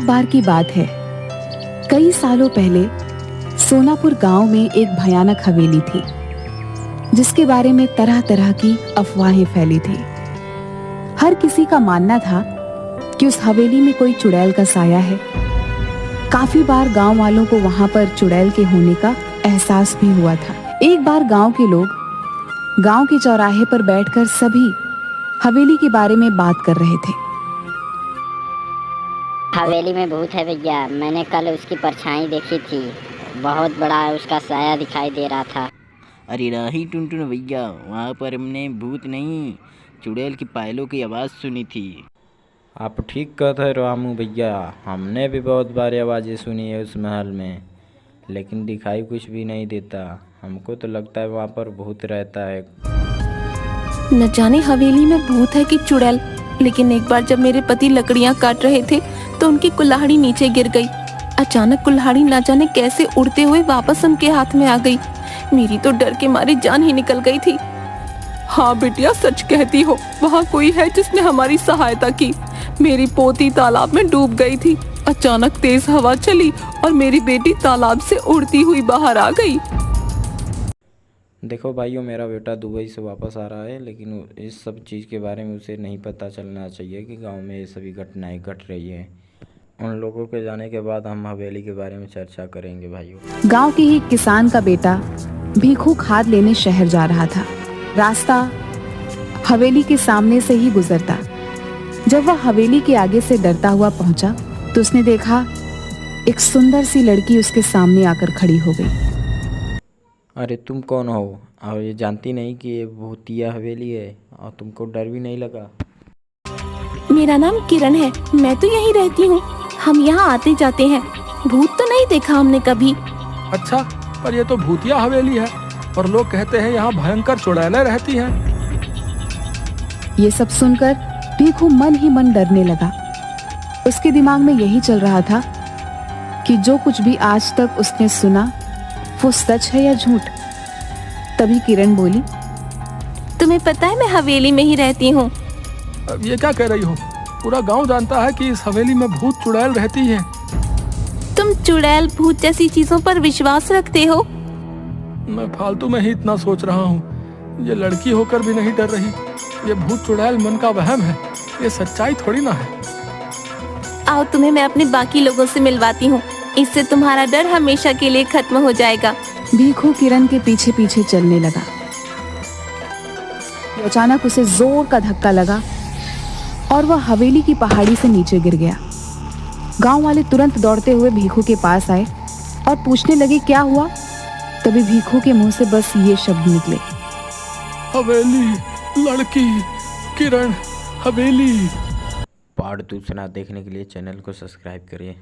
बार की बात है, कई सालों पहले सोनापुर गांव में एक भयानक हवेली थी, जिसके बारे में तरह तरह की अफवाहें फैली थी। हर किसी का मानना था कि उस हवेली में कोई चुड़ैल का साया है। काफी बार गांव वालों को वहां पर चुड़ैल के होने का एहसास भी हुआ था। एक बार गांव के लोग गांव के चौराहे पर बैठकर सभी हवेली के बारे में बात कर रहे थे। हवेली में भूत है भैया, मैंने कल उसकी परछाई देखी थी। बहुत बड़ा उसका साया दिखाई दे रहा था। अरे राही टुनटुन भैया, वहाँ पर हमने भूत नहीं चुड़ैल की पायलों की आवाज़ सुनी थी। आप ठीक कहते हैं रामू भैया, हमने भी बहुत बार आवाज़ें सुनी है उस महल में, लेकिन दिखाई कुछ भी नहीं देता। हमको तो लगता है वहाँ पर भूत रहता है। न जाने हवेली में भूत है कि चुड़ैल, लेकिन एक बार जब मेरे पति लकड़ियाँ काट रहे थे तो उनकी कुल्हाड़ी नीचे गिर गई। अचानक कुल्हाड़ी न जाने कैसे उड़ते हुए वापस उनके हाथ में आ गई। मेरी तो डर के मारे जान ही निकल गई थी। हाँ बिटिया, सच कहती हो, वहाँ कोई है जिसने हमारी सहायता की। मेरी पोती तालाब में डूब गई थी। अचानक तेज हवा चली और मेरी बेटी तालाब से उड़ती हुई बाहर आ गई। देखो भाइयों, मेरा बेटा दुबई से वापस आ रहा है, लेकिन इस सब चीज़ के बारे में उसे नहीं पता चलना चाहिए कि गांव में ये सभी घटनाएं घट रही है। उन लोगों के जाने के बाद हम हवेली के बारे में चर्चा करेंगे भाइयों। गांव के ही किसान का बेटा भीखू खाद लेने शहर जा रहा था। रास्ता हवेली के सामने से ही गुजरता। जब वह हवेली के आगे से डरता हुआ पहुंचा तो उसने देखा एक सुंदर सी लड़की उसके सामने आकर खड़ी हो गई। अरे तुम कौन हो? और ये जानती नहीं कि ये भूतिया हवेली है? और तुमको डर भी नहीं लगा? मेरा नाम किरण है, मैं तो यहीं रहती हूँ। हम यहाँ आते जाते हैं, भूत तो नहीं देखा हमने कभी। अच्छा, पर ये तो भूतिया हवेली है और लोग कहते हैं यहाँ भयंकर चुड़ैलें रहती हैं। ये सब सुनकर भीखू मन ही मन डरने लगा। उसके दिमाग में यही चल रहा था कि जो कुछ भी आज तक उसने सुना वो सच है या झूठ। तभी किरण बोली, तुम्हें पता है मैं हवेली में ही रहती हूँ। अब ये क्या कह रही हो? पूरा गांव जानता है कि इस हवेली में भूत चुड़ैल रहती है। तुम चुड़ैल भूत जैसी चीजों पर विश्वास रखते हो? मैं फालतू में ही इतना सोच रहा हूँ। ये लड़की होकर भी नहीं डर रही। ये भूत चुड़ैल मन का वहम है, ये सच्चाई थोड़ी ना है। आओ तुम्हें मैं अपने बाकी लोगों से मिलवाती हूँ, इससे तुम्हारा डर हमेशा के लिए खत्म हो जाएगा। भीखू किरण के पीछे पीछे चलने लगा। अचानक उसे जोर का धक्का लगा और वह हवेली की पहाड़ी से नीचे गिर गया। गांव वाले तुरंत दौड़ते हुए भीखू के पास आए और पूछने लगे क्या हुआ। तभी भीखू के मुंह से बस ये शब्द निकले, हवेली, लड़की, किरण, हवेली। पार्ट दूसरा देखने के लिए चैनल को सब्सक्राइब करिए।